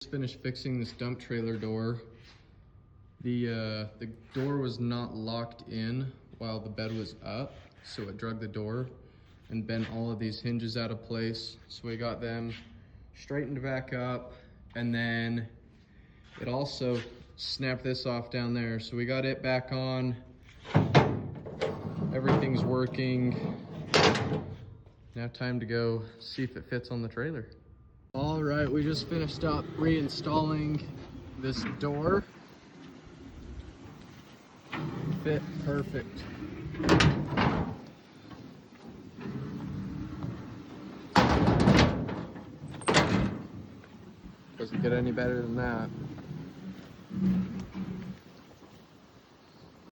Just finished fixing this dump trailer door. The door was not locked in while the bed was up, so it drug the door and bent all of these hinges out of place. So we got them straightened back up, and then it also snapped this off down there. So we got it back on. Everything's working. Now time to go see if it fits on the trailer. All right, we just finished up reinstalling this door. Fit perfect. Doesn't get any better than that.